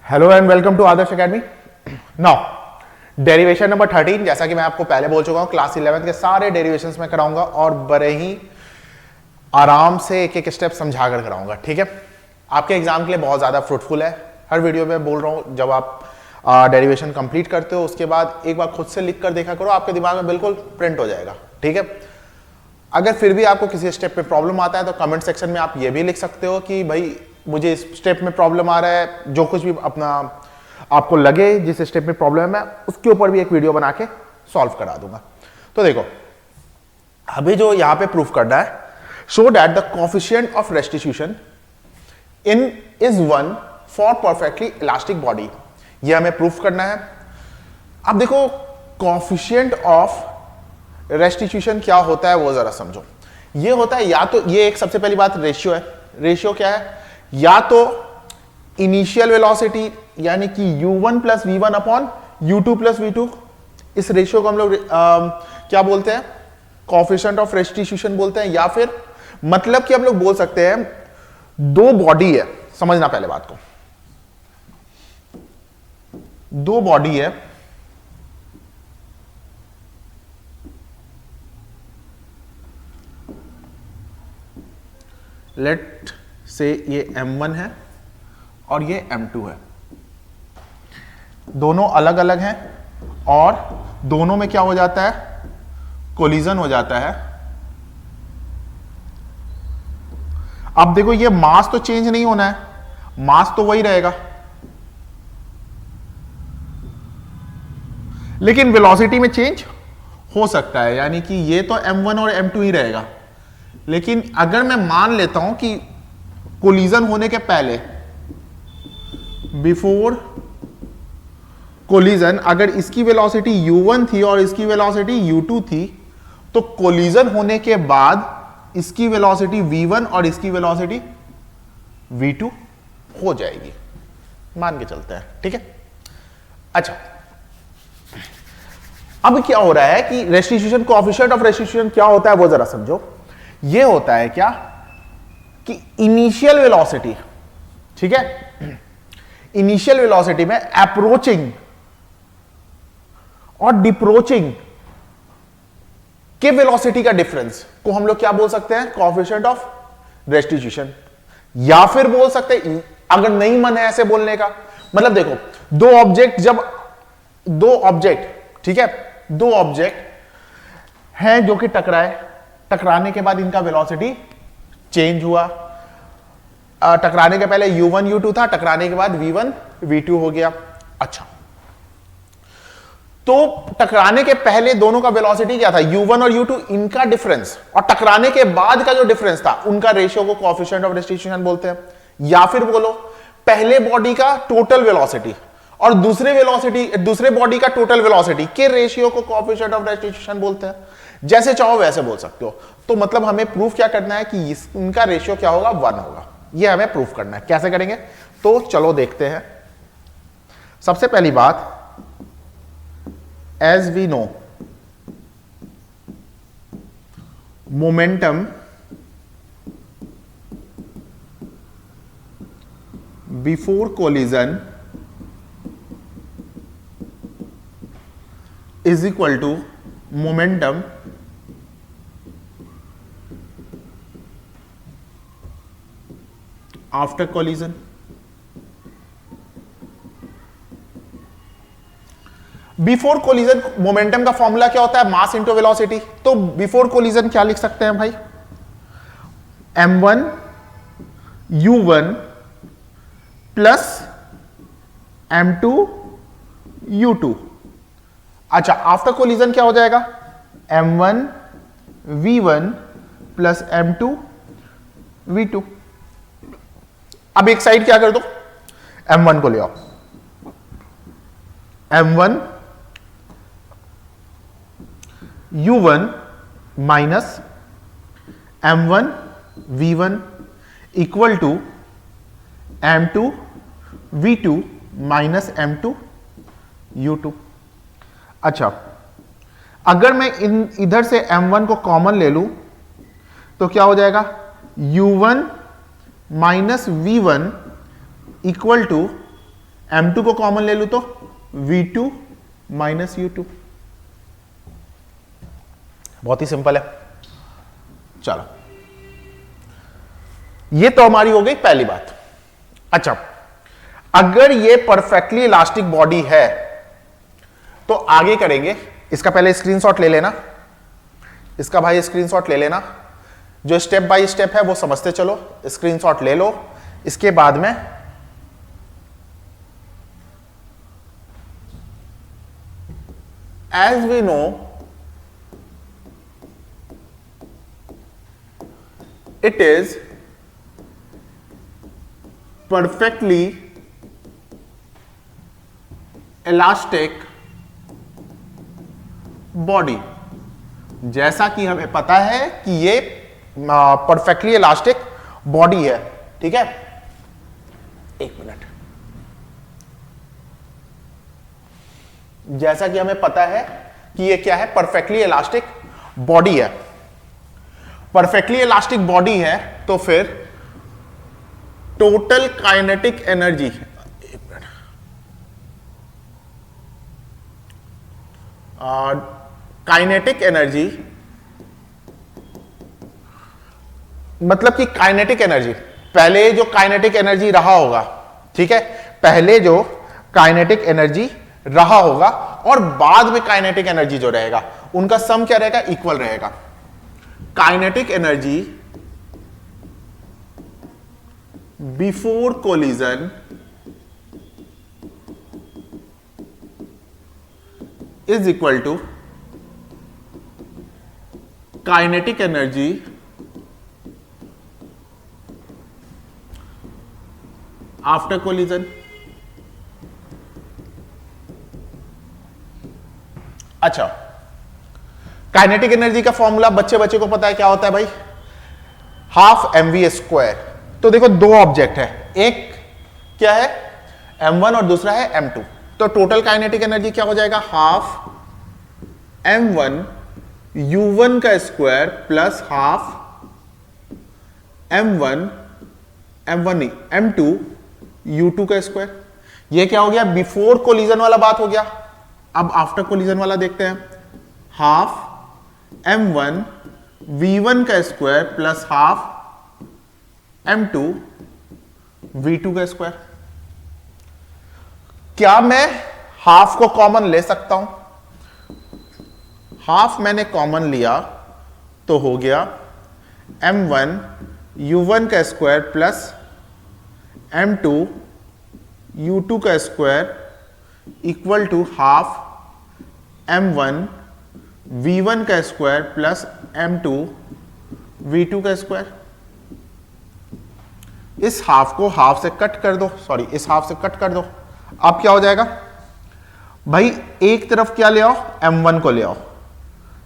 Hello and welcome to Adarsh academy. Now derivation number 13, जैसा कि मैं आपको पहले बोल चुका हूं, क्लास 11 के सारे डेरिवेशंस में कराऊंगा और बड़े ही आराम से एक एक स्टेप समझा कर कराऊंगा। ठीक है, आपके एग्जाम के लिए बहुत ज्यादा फ्रूटफुल है। हर वीडियो में बोल रहा हूं, जब आप डेरिवेशन कंप्लीट करते हो उसके बाद एक बार खुद से लिख कर देखा करो, आपके दिमाग में बिल्कुल प्रिंट हो जाएगा। ठीक है, अगर फिर भी आपको किसी स्टेप पे प्रॉब्लम आता है तो कमेंट सेक्शन में आप ये भी लिख सकते हो कि भाई मुझे इस स्टेप में प्रॉब्लम आ रहा है, जो कुछ भी अपना आपको लगे जिस स्टेप में प्रॉब्लम है उसके ऊपर भी एक वीडियो बना के सॉल्व करा दूंगा। तो देखो अभी जो यहां पे प्रूफ करना है, show that the coefficient of restitution in is 1 for perfectly elastic body, ये हमें प्रूफ करना है। अब देखो कोएफिशिएंट ऑफ रेस्टिट्यूशन क्या होता है वो जरा समझो। ये होता है, या तो ये एक सबसे पहली बात रेशियो है। रेशियो क्या है? या तो इनिशियल वेलोसिटी यानी कि u1 plus v1 upon u2 plus v2, इस रेशियो को हम लोग क्या बोलते हैं? कोएफिशिएंट ऑफ रेस्टिट्यूशन बोलते हैं। या फिर मतलब कि हम लोग बोल सकते हैं दो बॉडी है, समझना पहले बात को, दो बॉडी है, लेट से ये m1 है और ये m2 है, दोनों अलग अलग हैं और दोनों में क्या हो जाता है? कोलिजन हो जाता है। अब देखो ये मास तो चेंज नहीं होना है, मास तो वही रहेगा, लेकिन वेलोसिटी में चेंज हो सकता है, यानी कि ये तो m1 और m2 ही रहेगा। लेकिन अगर मैं मान लेता हूं कि कोलिजन होने के पहले, बिफोर कोलिजन, अगर इसकी वेलोसिटी u1 थी और इसकी वेलोसिटी u2 थी, तो कोलिजन होने के बाद इसकी वेलोसिटी v1 और इसकी वेलोसिटी v2 हो जाएगी, मान के चलते हैं। ठीक है, अच्छा अब क्या हो रहा है कि रेस्टिट्यूशन, कोएफिशिएंट ऑफ रेस्टिट्यूशन क्या होता है वो जरा समझो। ये होता है क्या कि इनिशियल वेलोसिटी, ठीक है, इनिशियल वेलोसिटी में अप्रोचिंग और डिप्रोचिंग के वेलोसिटी का डिफरेंस को हम लोग क्या बोल सकते हैं? Coefficient of restitution. या फिर बोल सकते हैं, अगर नहीं मन है ऐसे बोलने का, मतलब देखो दो ऑब्जेक्ट, जब दो ऑब्जेक्ट, ठीक है, दो ऑब्जेक्ट हैं जो कि टकराए, टकराने के बाद इनका वेलोसिटी चेंज हुआ। टकराने के पहले u1 u2 था, टकराने के बाद v1 v2 हो गया। अच्छा, तो टकराने के पहले दोनों का वेलोसिटी क्या था? u1 और u2, इनका डिफरेंस, और टकराने के बाद का जो डिफरेंस था उनका रेशियो को कोएफिशिएंट ऑफ रेस्टिट्यूशन बोलते हैं। या फिर बोलो पहले बॉडी का टोटल वेलोसिटी और दूसरे बॉडी का टोटल वेलोसिटी के रेशियो को कोएफिशिएंट ऑफ रेस्टिट्यूशन बोलते हैं। जैसे चाहो वैसे बोल सकते हो। तो मतलब हमें प्रूफ क्या करना है कि इनका रेशियो क्या होगा? 1 होगा। ये हमें प्रूफ करना है। कैसे करेंगे? तो चलो देखते हैं। सबसे पहली बात, as we know momentum before collision is equal to momentum after collision. Before collision momentum का फॉर्मूला क्या होता है? Mass into velocity. तो बिफोर कोलिजन क्या लिख सकते हैं भाई? m1 u1 plus m2 u2। अच्छा, आफ्टर कोलिजन क्या हो जाएगा? m1 v1 plus m2 v2। अब एक साइड क्या कर दो, m1 को ले आओ, m1 u1 minus m1 v1 equal to m2 v2 minus m2 u2। अच्छा, अगर मैं इधर से m1 को कॉमन ले लूं तो क्या हो जाएगा? u1 minus v1 equal to M2 को कॉमन ले लू तो V2 माइनस U2। बहुत ही सिंपल है। चलो, ये तो हमारी हो गई पहली बात। अच्छा, अगर ये परफेक्टली इलास्टिक बॉडी है तो आगे करेंगे। इसका पहले स्क्रीनशॉट ले लेना, इसका भाई स्क्रीनशॉट ले लेना, जो स्टेप बाय स्टेप है वो समझते चलो, स्क्रीनशॉट ले लो। इसके बाद में as we know it is perfectly elastic body। जैसा कि हमें पता है कि ये परफेक्टली इलास्टिक बॉडी है, ठीक है। एक मिनट, जैसा कि हमें पता है कि ये क्या है, परफेक्टली इलास्टिक बॉडी है। परफेक्टली इलास्टिक बॉडी है तो फिर total kinetic energy, kinetic energy मतलब कि काइनेटिक एनर्जी, पहले जो काइनेटिक एनर्जी रहा होगा, ठीक है, पहले जो काइनेटिक एनर्जी रहा होगा और बाद में काइनेटिक एनर्जी जो रहेगा, उनका सम क्या रहेगा, इक्वल रहेगा। Kinetic energy before collision is equal to kinetic energy after collision. अच्छा, काइनेटिक एनर्जी का फॉर्मूला बच्चे बच्चे को पता है क्या होता है भाई, हाफ mv स्क्वायर। तो देखो दो ऑब्जेक्ट है, एक क्या है m1 और दूसरा है m2, तो टोटल काइनेटिक एनर्जी क्या हो जाएगा, हाफ m1 u1 का स्क्वायर प्लस हाफ m1 नहीं m2 u2 का स्क्वायर। ये क्या हो गया, बिफोर कोलिजन वाला बात हो गया। अब आफ्टर कोलिजन वाला देखते हैं, हाफ m1 v1 का square plus half m2 v2 का स्क्वायर। क्या मैं हाफ को कॉमन ले सकता हूं, हाफ मैंने कॉमन लिया तो हो गया m1 u1 का स्क्वायर प्लस m2 u2 का square equal to half m1 v1 का स्क्वायर प्लस m2 v2 का स्क्वायर। इस हाफ को हाफ से कट कर दो, सॉरी इस हाफ से कट कर दो। अब क्या हो जाएगा भाई, एक तरफ क्या ले आओ, m1 को ले आओ,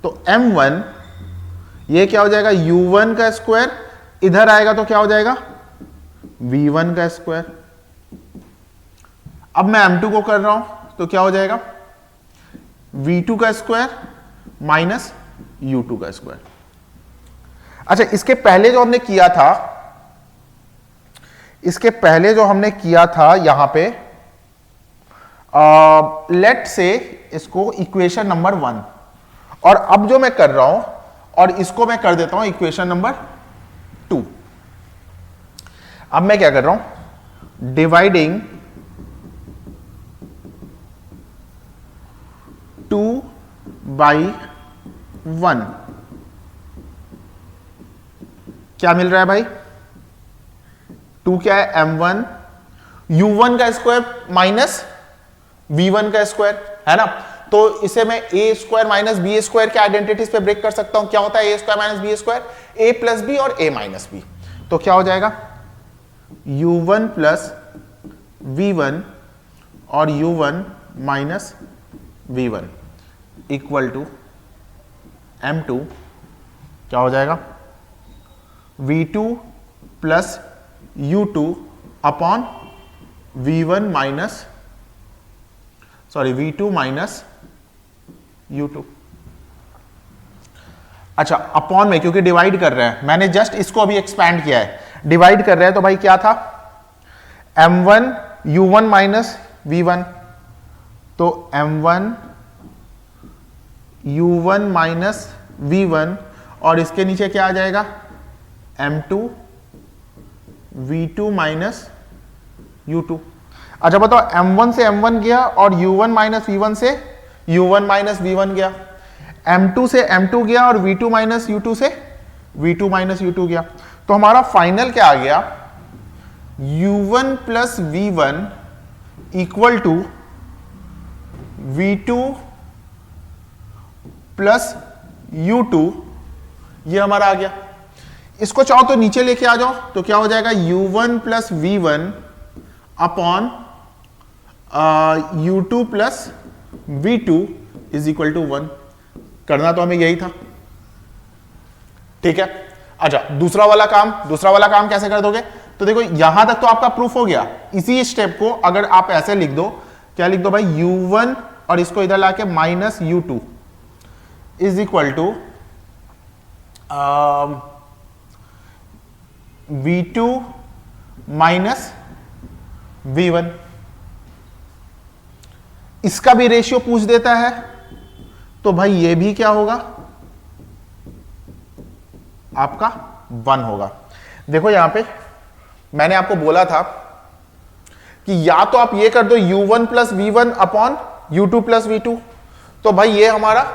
तो m1 ये क्या हो जाएगा, u1 का स्क्वायर, इधर आएगा तो क्या हो जाएगा, v1 का स्क्वायर। अब मैं m2 को कर रहा हूं तो क्या हो जाएगा, v2 का स्क्वायर माइनस u2 का स्क्वायर। अच्छा, इसके पहले जो हमने किया था, इसके पहले जो हमने किया था यहां पे, लेट से इसको इक्वेशन नंबर 1, और अब जो मैं कर रहा हूं और इसको मैं कर देता हूं इक्वेशन नंबर 2। अब मैं क्या कर रहा हूं, डिवाइडिंग 2 बाई 1, क्या मिल रहा है भाई, 2 क्या है, m1 u1 का स्क्वायर माइनस v1 का स्क्वायर है ना। तो इसे मैं a square minus B square के आइडेंटिटीज पे ब्रेक कर सकता हूं। क्या होता है a square minus B square, a plus B और a माइनस बी। तो क्या हो जाएगा, u1 प्लस v1 और u1 minus v1 equal to m2 क्या हो जाएगा, v2 plus u2 upon v1 minus, sorry v2 minus u2। अच्छा, अपॉन में क्योंकि डिवाइड कर रहे हैं, मैंने जस्ट इसको अभी एक्सपैंड किया है, डिवाइड कर रहे हैं तो भाई क्या था, m1 u1 माइनस v1, तो m1 u1 माइनस v1, और इसके नीचे क्या आ जाएगा, m2 v2 माइनस u2। अच्छा बताओ, m1 से m1 गया और u1 माइनस v1 से u1 माइनस v1 गया, m2 से m2 गया और v2 माइनस u2 से v2 माइनस u2 गया। तो हमारा फाइनल क्या आ गया, u1 plus v1 equal to v2 plus u2, ये हमारा आ गया। इसको चाहो तो नीचे लेके आ जाओ, तो क्या हो जाएगा, u1 plus v1 upon u2 plus v2 is equal to 1। करना तो हमें यही था, ठीक है। अच्छा, दूसरा वाला काम कैसे कर दोगे, तो देखो यहां तक तो आपका प्रूफ हो गया। इसी स्टेप को अगर आप ऐसे लिख दो, क्या लिख दो भाई, u1 और इसको इधर लाके minus u2 is equal to v2 minus v1। इसका भी रेशियो पूछ देता है, तो भाई ये भी क्या होगा, आपका 1 होगा। देखो यहां पे मैंने आपको बोला था कि या तो आप ये कर दो u1 plus v1 upon u2 plus v2, तो भाई ये हमारा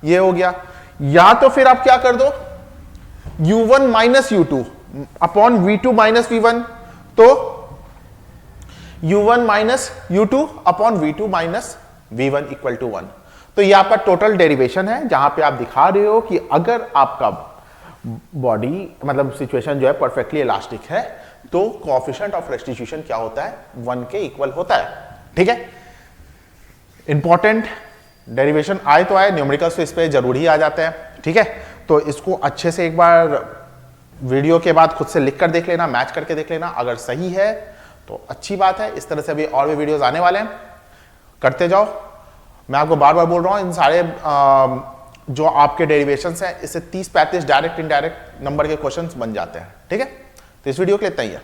ये हो गया। या तो फिर आप क्या कर दो, u1 minus u2 upon v2 minus v1, तो u1 minus u2 upon v2 minus v1 equal to 1। तो ये आपका टोटल डेरिवेशन है, जहां पे आप दिखा रहे हो कि अगर आपका बॉडी मतलब सिचुएशन जो है परफेक्टली इलास्टिक है, तो कोएफिशिएंट ऑफ रेस्टिट्यूशन क्या होता है, 1 के इक्वल होता है, ठीक है। इंपॉर्टेंट डेरिवेशन आए तो आए, न्यूमेरिकल्स तो इस पे जरूर ही आ जाते हैं, ठीक है। तो इसको अच्छे से एक बार वीडियो के बाद खुद से लिख कर देख लेना, मैच करके देख लेना, अगर सही है तो अच्छी बात है। इस तरह से अभी और भी वीडियोस आने वाले हैं, करते जाओ। मैं आपको बार बार बोल रहा हूं, इन सारे जो आपके डेरिवेशंस हैं, इससे 30-35 डायरेक्ट इनडायरेक्ट नंबर के क्वेश्चंस बन जाते हैं, ठीक है। तो इस वीडियो के लिए इतना ही है।